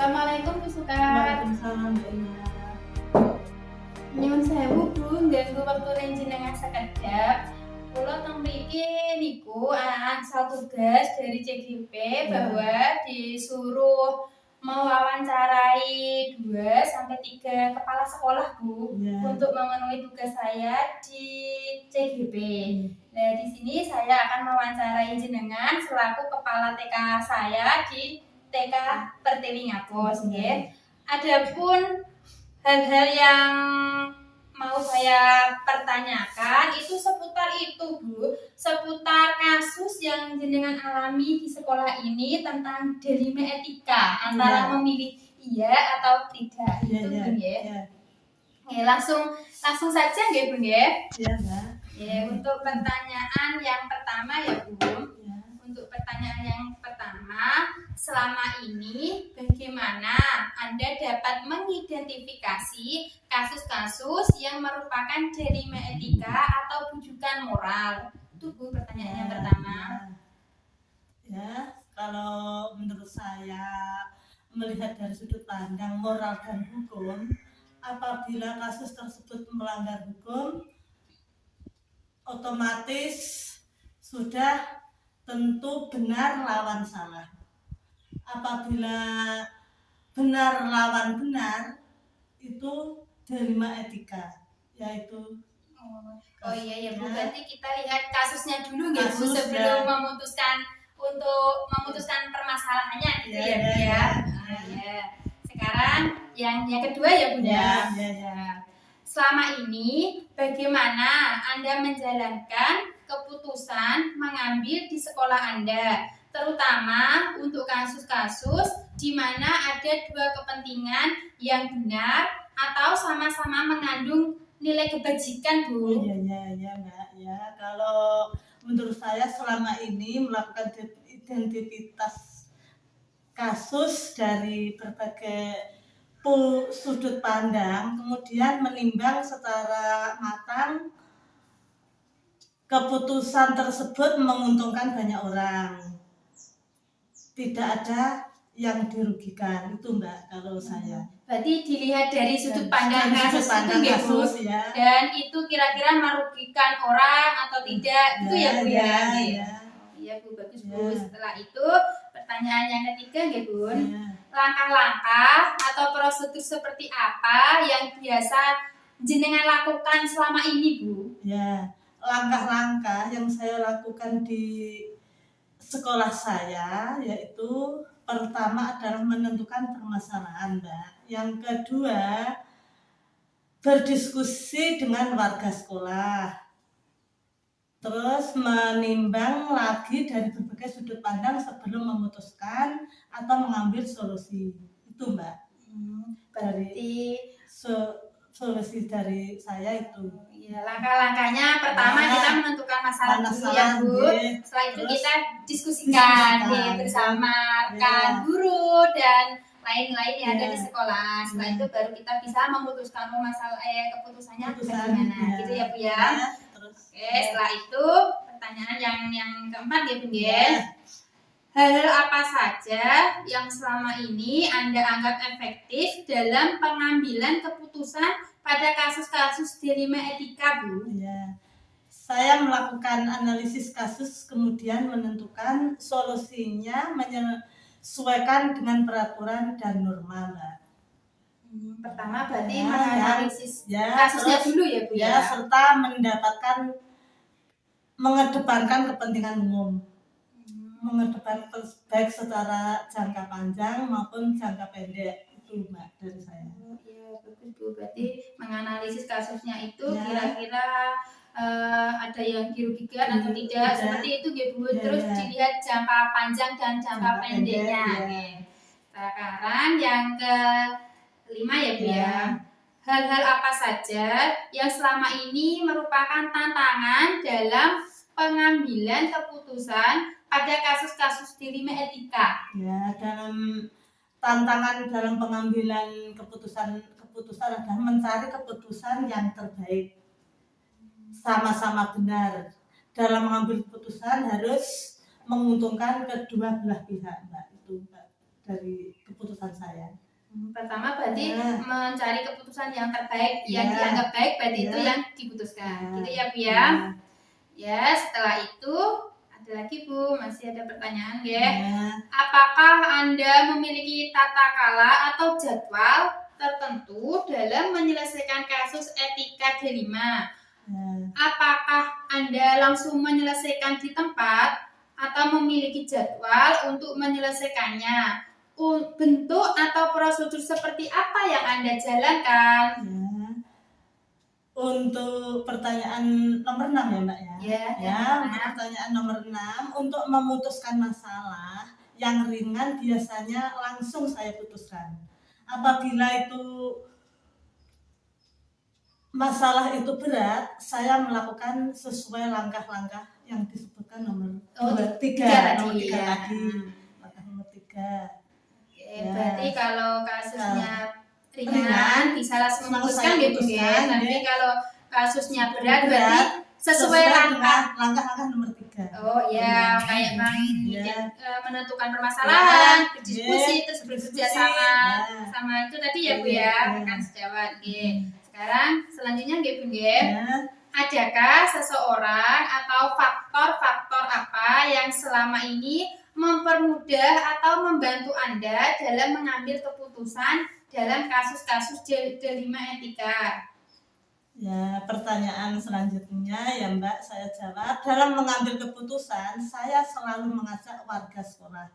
Assalamualaikum Bu Sukar. Waalaikumsalam Mbak Ina. Nyuwun sewu Bu, ngganggu wektune jenengan sekedhap. Kula teng mriki niku asal tugas dari CGP bahwa disuruh mewawancarai 2 sampai 3 kepala sekolah Bu untuk memenuhi tugas saya di CGP. Nah, di sini saya akan mewawancarai jenengan selaku kepala TK saya di TK Pertiwi Ngapus nggih. Adapun hal-hal yang mau saya pertanyakan itu seputar itu Bu, seputar kasus yang jenengan alami di sekolah ini tentang dilema etika antara memilih iya atau tidak itu Bu nggih. Oke, langsung saja nggih Bu nggih. Iya, Mbak. Untuk pertanyaan yang pertama ya Bu. Untuk pertanyaan yang pertama, selama ini bagaimana Anda dapat mengidentifikasi kasus-kasus yang merupakan dilema etika atau bujukan moral? Itu Bu pertanyaan yang pertama. Ya, kalau menurut saya melihat dari sudut pandang moral dan hukum, apabila kasus tersebut melanggar hukum, otomatis sudah tentu benar lawan salah. Apabila benar lawan benar, itu dilema etika, yaitu Oh iya ya Bu, berarti kita lihat kasusnya dulu nggak Bu sebelum memutuskan permasalahannya gitu ya Bu ya. Sekarang yang kedua ya Bu ya. Selama ini bagaimana Anda menjalankan keputusan mengambil di sekolah Anda, terutama untuk kasus-kasus di mana ada 2 kepentingan yang benar atau sama-sama mengandung nilai kebajikan Bu. Iya Mbak ya. Kalau menurut saya selama ini melakukan identitas kasus dari berbagai sudut pandang, kemudian menimbang secara matang keputusan tersebut menguntungkan banyak orang, tidak ada yang dirugikan, itu Mbak kalau saya. Berarti dilihat dari sudut pandang kasus itu nggih Bu, dan itu kira-kira merugikan orang atau tidak, itu ya Bu ya. Iya Bu, bagus Bu. Setelah itu pertanyaan yang ketiga nggih Bun. Langkah-langkah atau prosedur seperti apa yang biasa jenengan lakukan selama ini Bu? Ya, langkah-langkah yang saya lakukan di sekolah saya yaitu pertama adalah menentukan permasalahan Mbak. Yang kedua berdiskusi dengan warga sekolah. Terus menimbang lagi dari berbagai sudut pandang sebelum memutuskan atau mengambil solusi. Itu Mbak. Berarti solusi dari saya itu. Ya, langkah-langkahnya pertama kita menentukan masalah dulu ya Bu. Setelah itu kita diskusikan bersama rekan guru dan lain-lain yang ada di sekolah. Setelah itu baru kita bisa memutuskan masalah keputusannya bagaimana. Gitu ya Bu ya. Oke, setelah itu pertanyaan yang keempat ya Bu ya. Hal-hal apa saja yang selama ini Anda anggap efektif dalam pengambilan keputusan pada kasus-kasus dilema etika Bu? Ya, saya melakukan analisis kasus kemudian menentukan solusinya menyesuaikan dengan peraturan dan norma Mbak. Pertama berarti menganalisis kasusnya dulu ya Bu ya. Serta mengedepankan kepentingan umum. Mengedepankan baik secara jangka panjang maupun jangka pendek, itu Mbak dari saya. Iya bagus Bu, berarti menganalisis kasusnya itu kira-kira ada yang dirugikan atau tidak seperti itu gitu Bu. Terus dilihat jangka panjang dan jangka pendeknya. Sekarang yang kelima ya Bu ya. Hal-hal apa saja yang selama ini merupakan tantangan dalam pengambilan keputusan pada kasus-kasus dilema etika? Ya, dalam tantangan dalam pengambilan keputusan adalah mencari keputusan yang terbaik, sama-sama benar. Dalam mengambil keputusan harus menguntungkan kedua belah pihak Mbak, itu Mbak dari keputusan saya. Pertama berarti Ya. mencari keputusan yang terbaik, yang Ya. dianggap baik berarti Ya. itu yang diputuskan. Ya. Gitu ya Bu ya. Ya. Ya, setelah itu ada lagi Bu, masih ada pertanyaan ya. Ya. Apakah Anda memiliki tata kala atau jadwal tertentu dalam menyelesaikan kasus etika D5? Ya. Apakah Anda langsung menyelesaikan di tempat atau memiliki jadwal untuk menyelesaikannya? Bentuk atau prosedur seperti apa yang Anda jalankan? Ya. Untuk pertanyaan nomor 6 ya Mbak ya? Ya, Untuk pertanyaan nomor 6, untuk memutuskan masalah yang ringan biasanya langsung saya putuskan. Apabila itu masalah itu berat, saya melakukan sesuai langkah-langkah yang disebutkan nomor 3 tadi. tadi. Langkah nomor 3. Berarti kalau kasusnya ringan bisa langsung memutuskan gitu ya. Tapi kalau kasusnya berat berarti sesuai langkah-langkah nomor 3. Oh ya, kayak menentukan permasalahan, berdiskusi, terus bekerja sama itu tadi ya Bu ya, rekan sejawat. Sekarang selanjutnya Bu adakah seseorang atau faktor-faktor apa yang selama ini mempermudah atau membantu Anda dalam mengambil keputusan dalam kasus-kasus D5 etika? Ya, pertanyaan selanjutnya ya Mbak, saya jawab. Dalam mengambil keputusan, saya selalu mengajak warga sekolah,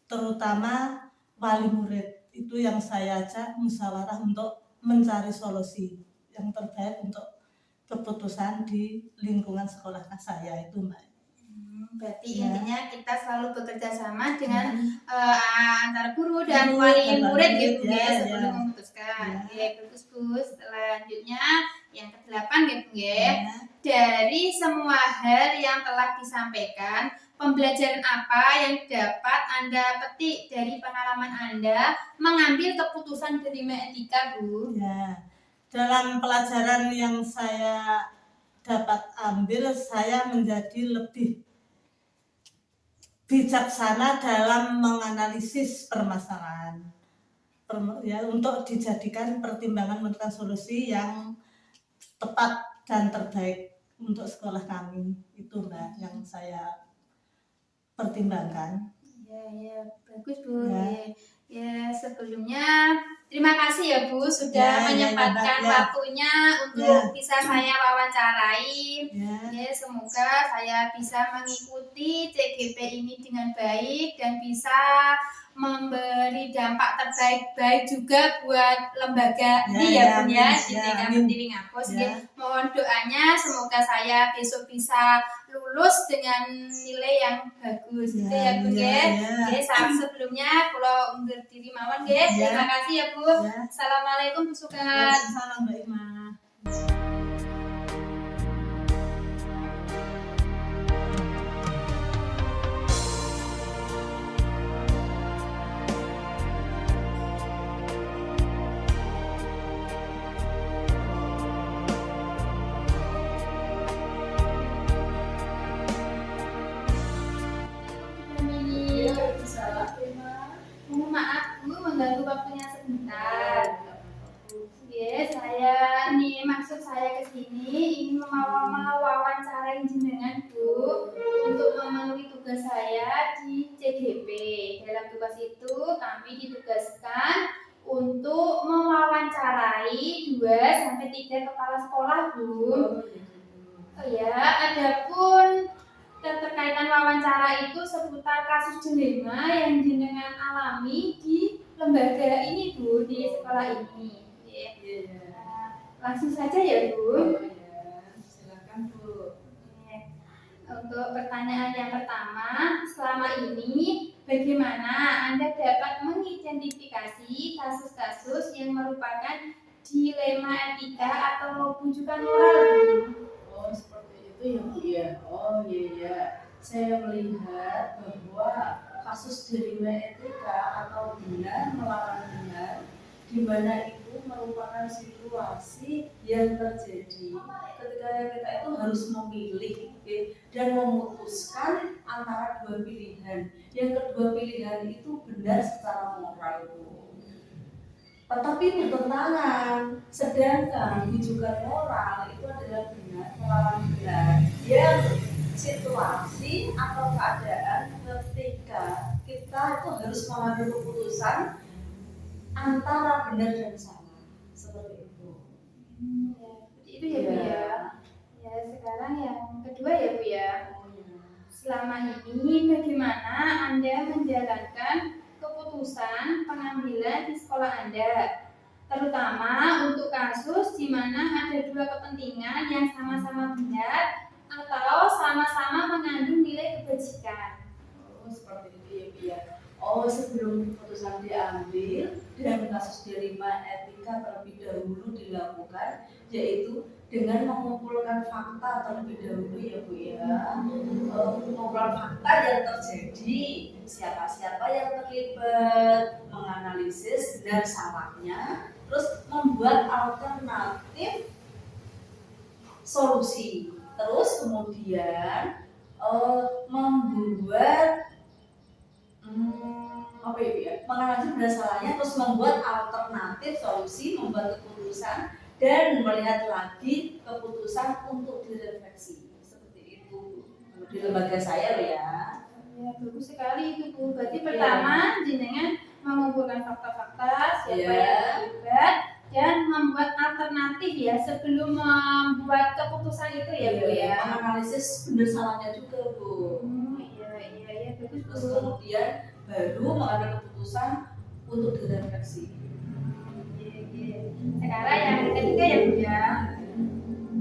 terutama wali murid. Itu yang saya ajak musyawarah untuk mencari solusi yang terbaik untuk keputusan di lingkungan sekolah saya itu Mbak. Berarti intinya kita selalu bekerja sama dengan antara guru dan wali murid gitu ya sebelum memutuskan. Bagus Bu. Selanjutnya yang ke-8 gitu ya. Dari semua hal yang telah disampaikan, pembelajaran apa yang dapat Anda petik dari pengalaman Anda mengambil keputusan D5 etika Bu? Ya. Dalam pelajaran yang saya dapat ambil, saya menjadi lebih bijaksana dalam menganalisis permasalahan ya, untuk dijadikan pertimbangan menentukan solusi yang tepat dan terbaik untuk sekolah kami. Itu Mbak yang saya pertimbangkan. Ya, bagus Bu. Ya, sebelumnya terima kasih ya Bu sudah menyempatkan waktunya untuk bisa saya wawancarai. Semoga saya bisa mengikuti CGP ini dengan baik dan bisa memberi dampak terbaik juga buat lembaga ini ya Bu ya, di TK Ngapus. Mohon doanya semoga saya besok bisa lulus dengan nilai yang bagus gitu ya Bu ya. Sebelumnya kalau undur diri mawon nggih. Terima kasih ya Bu. Assalamualaikum Bu Sukat. Salam Mbak Ima. Maaf Bu, mengganggu waktunya sebentar. Saya ini maksud saya kesini ingin mewawancarai jenengan Bu untuk memenuhi tugas saya di CGP. Dalam tugas itu kami ditugaskan untuk mewawancarai 2-3 kepala sekolah Bu. Oh ya, adapun keterkaitan wawancara itu seputar kasus dilema yang jenengan alami di lembaga ini Bu, di sekolah ini. Langsung saja ya Bu. Silakan Bu. Untuk pertanyaan yang pertama, selama ini bagaimana Anda dapat mengidentifikasi kasus-kasus yang merupakan dilema etika atau bujukan moral Bu? Oh seperti itu ya Bu ya. Oh iya. Saya melihat bahwa kasus dilema etika atau benar melawan benar, di mana itu merupakan situasi yang terjadi ketika kita itu harus memilih dan memutuskan antara dua pilihan yang kedua pilihan itu benar secara moral itu, tetapi bertentangan. Sedangkan rujukan moral itu adalah benar melawan benar yang situasi atau keadaan ketika kita itu harus mengambil keputusan antara benar dan salah, seperti itu. Ya, seperti itu ya Bu ya. Ya, sekarang yang kedua ya Bu ya. Selama ini bagaimana Anda menjalankan keputusan pengambilan di sekolah Anda? Terutama untuk kasus di mana ada dua kepentingan yang sama-sama benar atau sama-sama mengandung nilai kebajikan. Oh, seperti itu ya Bu ya. Oh, sebelum keputusan diambil dan kasus dilema etika terlebih dahulu dilakukan, yaitu dengan mengumpulkan fakta terlebih dahulu ya Bu ya. Mengumpulkan fakta yang terjadi, siapa-siapa yang terlibat, menganalisis benar salahnya, terus membuat alternatif solusi, terus kemudian membuat apa ya, menganalisis benar salahnya, terus membuat alternatif solusi, membuat keputusan dan melihat lagi keputusan untuk direfleksi, seperti itu di lembaga saya loh ya. Ya, bagus sekali itu Bu. Berarti pertama jenengan mengumpulkan fakta-fakta siapa yang terlibat dan membuat alternatif ya sebelum membuat keputusan itu ya Bu ya. Menganalisis benar salahnya juga Bu. Iya bagus Terus Bu. kemudian baru mengambil keputusan untuk direfleksi. Sekarang yang ketiga ya Bu ya.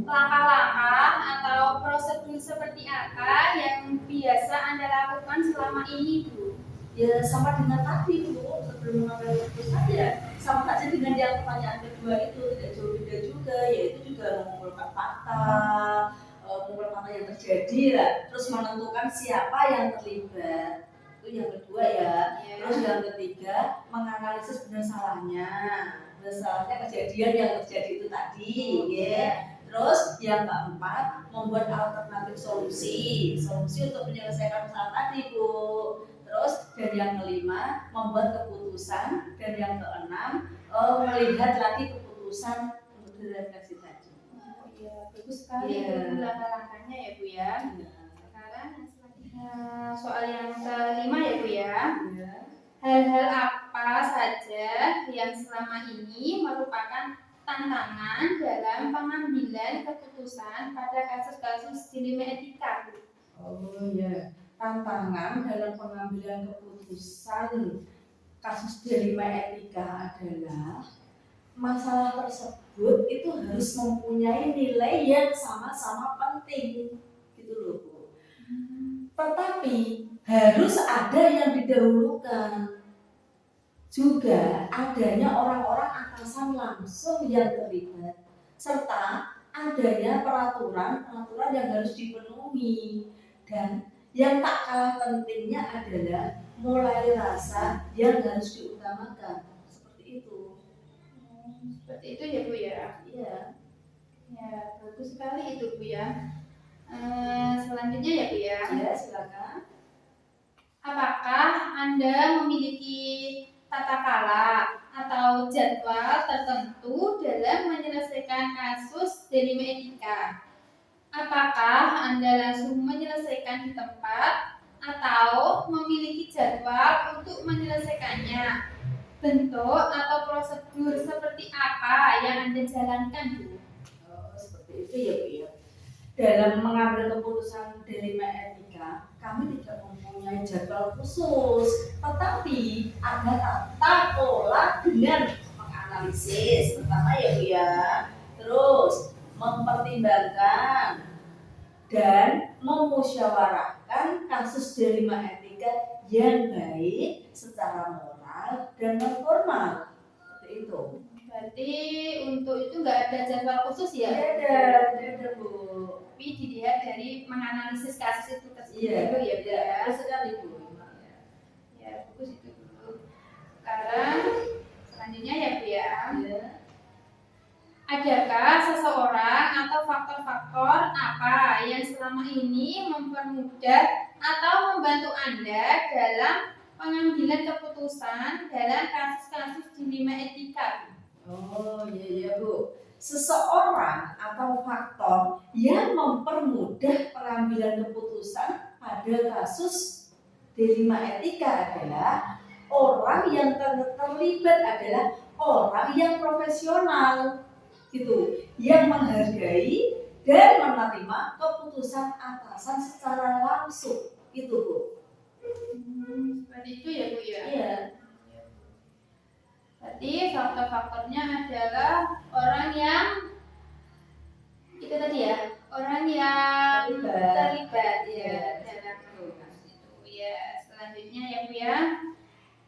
Langkah-langkah atau prosedur seperti apa yang biasa Anda lakukan selama ini Bu? Ya sama dengan tadi Bu, sebelum mengambil keputusan ya sama saja dengan yang pertanyaan kedua itu, tidak jauh beda juga, yaitu juga mengumpulkan fakta, mengumpulkan fakta yang terjadi lah, terus menentukan siapa yang terlibat, itu yang kedua ya. Terus yang ketiga menganalisis benar salahnya kejadian yang terjadi itu tadi, ya. Terus yang keempat membuat alternatif solusi untuk menyelesaikan masalah tadi Bu. Terus dan yang kelima membuat keputusan, dan yang keenam melihat lagi keputusan untuk direfleksi tadi. Iya bagus sekali itu langkah-langkahnya ya Bu ya. Sekarang yang selanjutnya soal yang kelima ya Bu ya. Hal-hal apa saja yang selama ini merupakan tantangan dalam pengambilan keputusan pada kasus-kasus dilema etika Bu? Oh ya, tantangan dalam pengambilan keputusan kasus dilema etika adalah masalah tersebut itu harus mempunyai nilai yang sama-sama penting, gitu loh Bu. Tetapi harus ada yang didahulukan, juga adanya orang-orang atasan langsung yang terlibat, serta adanya peraturan yang harus dipenuhi. Dan yang tak kalah pentingnya adalah mulai rasa yang harus diutamakan, seperti itu. Seperti itu ya Bu ya. Iya. Ya bagus sekali itu Bu ya. Selanjutnya ya Bu ya. Ya silakan. Apakah Anda memiliki tata cara atau jadwal tertentu dalam menyelesaikan kasus dilema etika? Apakah Anda langsung menyelesaikan di tempat atau memiliki jadwal untuk menyelesaikannya? Bentuk atau prosedur seperti apa yang Anda jalankan Bu? Seperti itu ya Bu ya. Dalam mengambil keputusan dilema etika, kami tidak mempunyai jadwal khusus, tetapi ada tata pola dengan menganalisis, pertama ya Bu ya, terus mempertimbangkan dan memusyawarahkan kasus dilema etika yang baik secara moral dan non formal, seperti itu. Berarti untuk itu nggak ada jadwal khusus ya? Tidak ada Bu. Tapi dilihat dari menganalisis kasus itu tersebut Iya, ya. betul sekali Bu. Ya bagus itu Bu. Sekarang selanjutnya ya Bu ya. Adakah seseorang atau faktor-faktor apa yang selama ini mempermudah atau membantu Anda dalam pengambilan keputusan dalam kasus-kasus dilema etika. Oh iya Bu. Seseorang atau faktor yang mempermudah pengambilan keputusan pada kasus dilema etika adalah orang yang terlibat adalah orang yang profesional gitu, yang menghargai dan menerima keputusan atasan secara langsung gitu Bu. Seperti itu ya Bu ya. Iya. Berarti faktor-faktornya adalah orang yang itu tadi ya, orang yang terlibat ya dalam kasus itu. Ya, selanjutnya ya Bu ya.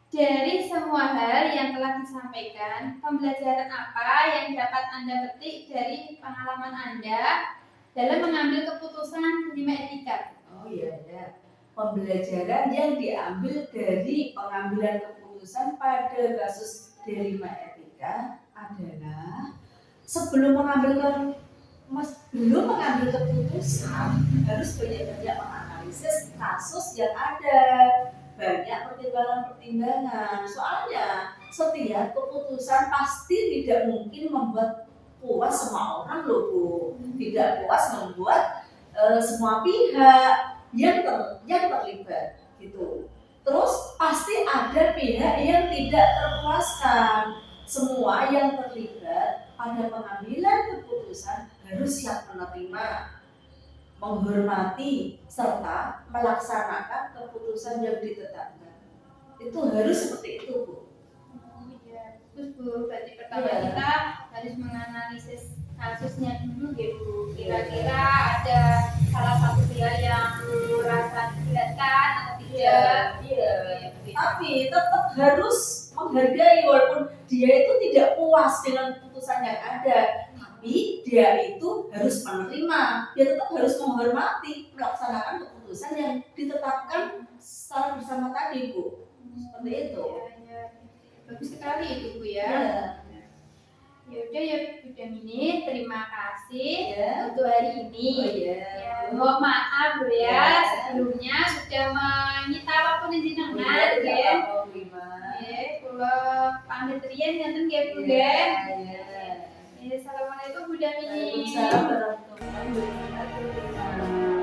Dari semua hal yang telah disampaikan, pembelajaran apa yang dapat Anda petik dari pengalaman Anda dalam mengambil keputusan dilema etika? Oh iya ya. Pembelajaran yang diambil dari pengambilan keputusan pada kasus dilema etika adalah sebelum mengambil keputusan harus banyak-banyak menganalisis kasus yang ada, banyak pertimbangan-pertimbangan. Soalnya setiap keputusan pasti tidak mungkin membuat puas semua orang loh Bu, tidak puas membuat semua pihak yang terlibat gitu. Terus pasti ada pihak yang tidak terpuaskan. Semua yang terlibat pada pengambilan keputusan harus siap menerima, menghormati, serta melaksanakan keputusan yang ditetapkan. Itu harus seperti itu Bu. Ya, terus Bu, berarti pertama kita harus menganalisis kasusnya dulu ya Bu. Kira-kira ada salah satu pihak yang merasa dilibatkan atau tidak? Iya. Tapi tetap harus menghargai walaupun dia itu tidak puas dengan keputusan yang ada. Tapi dia itu harus menerima, dia tetap harus menghormati, melaksanakan keputusan yang ditetapkan secara bersama tadi Bu. Seperti itu. Ya. Bagus sekali itu Bu ya. Ya udah ya Bu Damini, terima kasih untuk hari ini. Ya, mohon maaf Bu ya, sebelumnya sudah menyita waktu jenengan ya. Ya, kula pamit riyen ngeten nggih Bu ya. Assalamualaikum Bu Damini. Waalaikumsalam warahmatullahi wabarakatuh.